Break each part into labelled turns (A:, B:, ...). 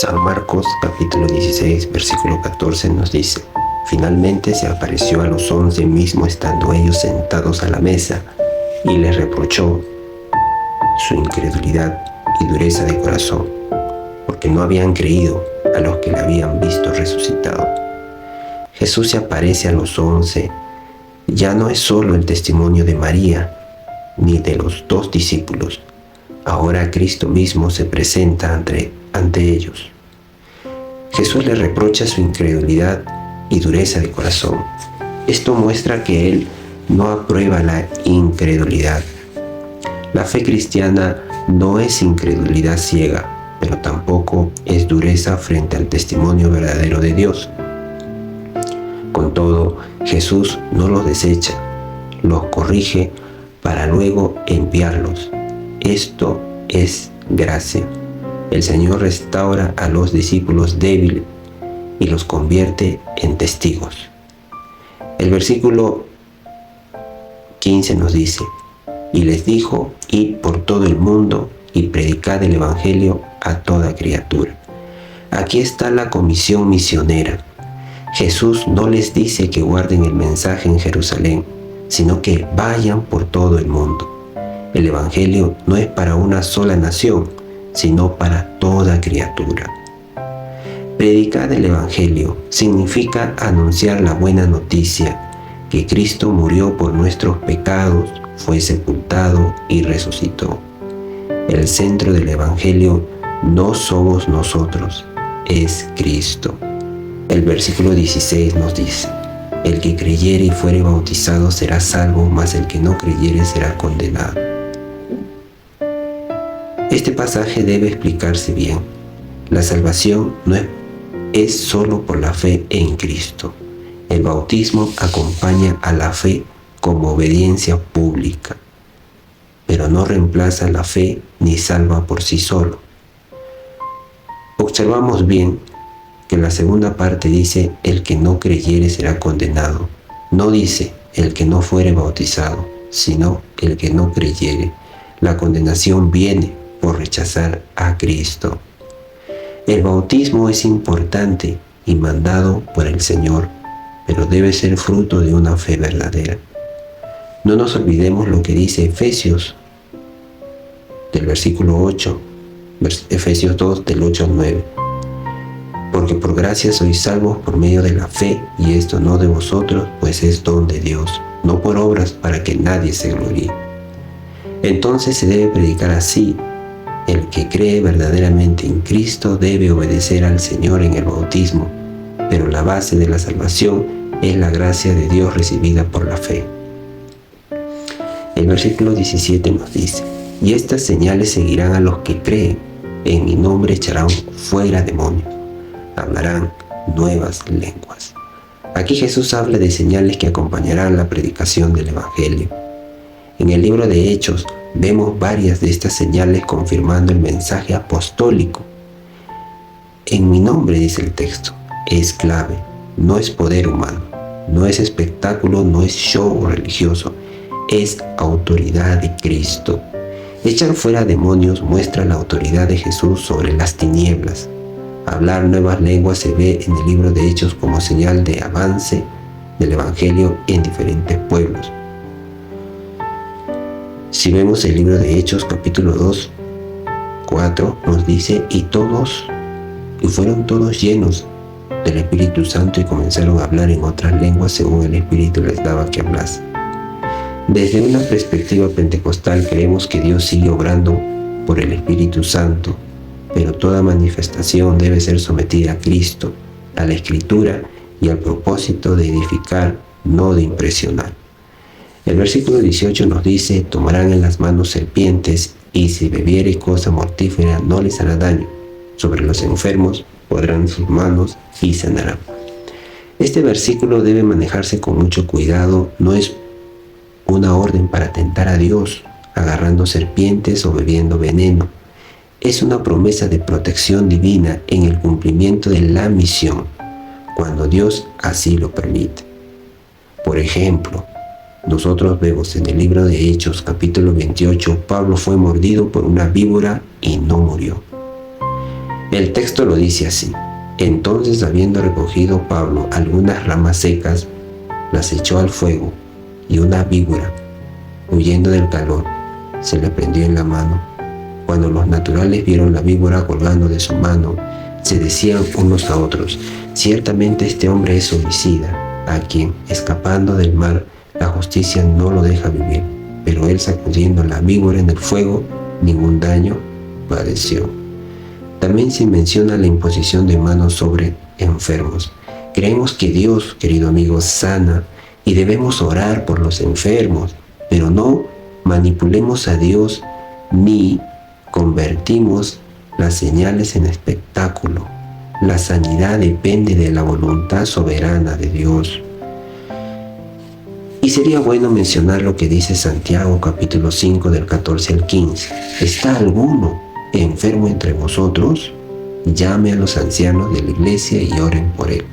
A: San Marcos capítulo 16 versículo 14 nos dice: finalmente se apareció a los 11 mismo estando ellos sentados a la mesa y les reprochó su incredulidad y dureza de corazón, porque no habían creído a los que le habían visto resucitado. Jesús se aparece a los 11. Ya no es solo el testimonio de María ni de los 2 discípulos. Ahora Cristo mismo se presenta ante ellos. Jesús les reprocha su incredulidad y dureza de corazón. Esto muestra que Él no aprueba la incredulidad. La fe cristiana no es incredulidad ciega, pero tampoco es dureza frente al testimonio verdadero de Dios. Con todo, Jesús no los desecha, los corrige para luego enviarlos. Esto es gracia. El Señor restaura a los discípulos débiles y los convierte en testigos. El versículo 15 nos dice: y les dijo: id por todo el mundo y predicad el Evangelio a toda criatura. Aquí está la comisión misionera. Jesús no les dice que guarden el mensaje en Jerusalén, sino que vayan por todo el mundo. El Evangelio no es para una sola nación, sino para toda criatura. Predicar el Evangelio significa anunciar la buena noticia, que Cristo murió por nuestros pecados, fue sepultado y resucitó. El centro del Evangelio no somos nosotros, es Cristo. El versículo 16 nos dice: el que creyere y fuere bautizado será salvo, mas el que no creyere será condenado. Este pasaje debe explicarse bien. La salvación no es solo por la fe en Cristo. El bautismo acompaña a la fe como obediencia pública, pero no reemplaza la fe ni salva por sí solo. Observamos bien que la segunda parte dice: el que no creyere será condenado. No dice el que no fuere bautizado, sino el que no creyere. La condenación viene por rechazar a Cristo. El bautismo es importante y mandado por el Señor, pero debe ser fruto de una fe verdadera. No nos olvidemos lo que dice Efesios del versículo 8, Efesios 2 del 8 al 9. Porque por gracia sois salvos por medio de la fe, y esto no de vosotros, pues es don de Dios, no por obras para que nadie se gloríe. Entonces se debe predicar así: el que cree verdaderamente en Cristo debe obedecer al Señor en el bautismo, pero la base de la salvación es la gracia de Dios recibida por la fe. El versículo 17 nos dice: y estas señales seguirán a los que creen, en mi nombre echarán fuera demonios, hablarán nuevas lenguas. Aquí Jesús habla de señales que acompañarán la predicación del Evangelio. En el libro de Hechos vemos varias de estas señales confirmando el mensaje apostólico. En mi nombre, dice el texto, es clave, no es poder humano, no es espectáculo, no es show religioso, es autoridad de Cristo. Echar fuera demonios muestra la autoridad de Jesús sobre las tinieblas. Hablar nuevas lenguas se ve en el libro de Hechos como señal de avance del Evangelio en diferentes pueblos. Si vemos el libro de Hechos capítulo 2, 4 nos dice: y fueron todos llenos del Espíritu Santo y comenzaron a hablar en otras lenguas según el Espíritu les daba que hablase. Desde una perspectiva pentecostal creemos que Dios sigue obrando por el Espíritu Santo, pero toda manifestación debe ser sometida a Cristo, a la Escritura y al propósito de edificar, no de impresionar. El versículo 18 nos dice: tomarán en las manos serpientes, y si bebiere cosa mortífera no les hará daño. Sobre los enfermos podrán sus manos y sanarán. Este versículo debe manejarse con mucho cuidado. No es una orden para tentar a Dios, agarrando serpientes o bebiendo veneno. Es una promesa de protección divina en el cumplimiento de la misión, cuando Dios así lo permite. Por ejemplo, nosotros vemos en el libro de Hechos capítulo 28, Pablo fue mordido por una víbora y no murió. El texto lo dice así: entonces, habiendo recogido Pablo algunas ramas secas, las echó al fuego, y una víbora, huyendo del calor, se le prendió en la mano. Cuando los naturales vieron la víbora colgando de su mano, se decían unos a otros: ciertamente este hombre es homicida, a quien, escapando del mal, la justicia no lo deja vivir. Pero él, sacudiendo la víbora en el fuego, ningún daño padeció. También se menciona la imposición de manos sobre enfermos. Creemos que Dios, querido amigo, sana y debemos orar por los enfermos, pero no manipulemos a Dios ni convertimos las señales en espectáculo. La sanidad depende de la voluntad soberana de Dios. Y sería bueno mencionar lo que dice Santiago capítulo 5 del 14 al 15. ¿Está alguno enfermo entre vosotros? Llame a los ancianos de la iglesia y oren por él,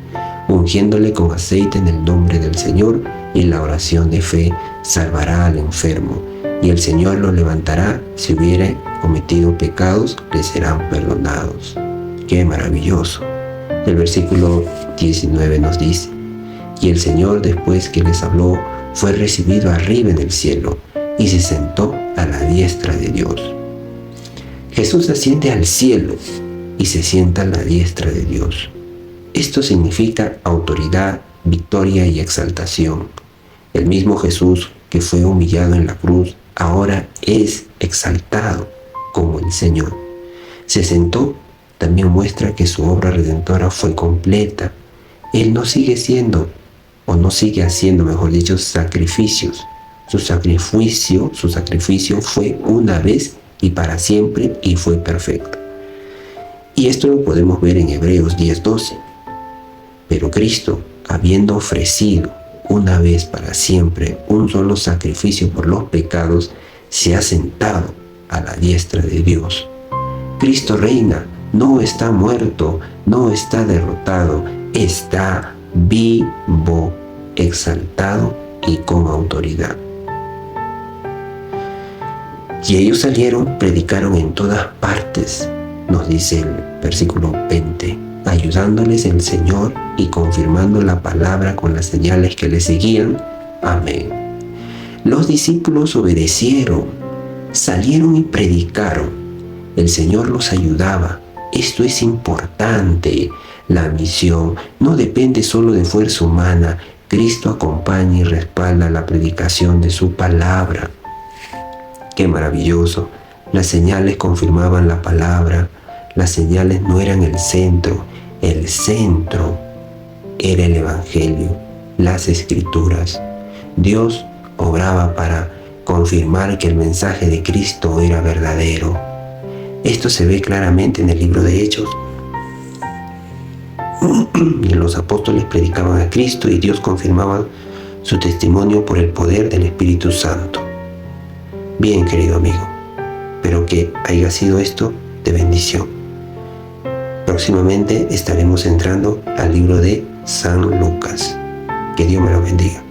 A: ungiéndole con aceite en el nombre del Señor, y la oración de fe salvará al enfermo, y el Señor lo levantará. Si hubiere cometido pecados, le serán perdonados. ¡Qué maravilloso! El versículo 19 nos dice: y el Señor, después que les habló, fue recibido arriba en el cielo y se sentó a la diestra de Dios. Jesús asciende al cielo y se sienta a la diestra de Dios. Esto significa autoridad, victoria y exaltación. El mismo Jesús que fue humillado en la cruz ahora es exaltado como el Señor. Se sentó también muestra que su obra redentora fue completa. Él no sigue haciendo, mejor dicho, sacrificios. Su sacrificio fue una vez y para siempre, y fue perfecto. Y esto lo podemos ver en Hebreos 10:12. Pero Cristo, habiendo ofrecido una vez para siempre un solo sacrificio por los pecados, se ha sentado a la diestra de Dios. Cristo reina, no está muerto, no está derrotado, está vivo, exaltado y con autoridad. Y ellos salieron, predicaron en todas partes, nos dice el versículo 20, ayudándoles el Señor y confirmando la palabra con las señales que le seguían. Amén. Los discípulos obedecieron, salieron y predicaron. El Señor los ayudaba. Esto es importante. La misión no depende solo de fuerza humana. Cristo acompaña y respalda la predicación de su palabra. ¡Qué maravilloso! Las señales confirmaban la palabra. Las señales no eran el centro era el Evangelio, las Escrituras. Dios obraba para confirmar que el mensaje de Cristo era verdadero. Esto se ve claramente en el libro de Hechos. Los apóstoles predicaban a Cristo y Dios confirmaba su testimonio por el poder del Espíritu Santo. Bien, querido amigo, espero que haya sido esto de bendición. Próximamente estaremos entrando al libro de San Lucas. Que Dios me lo bendiga.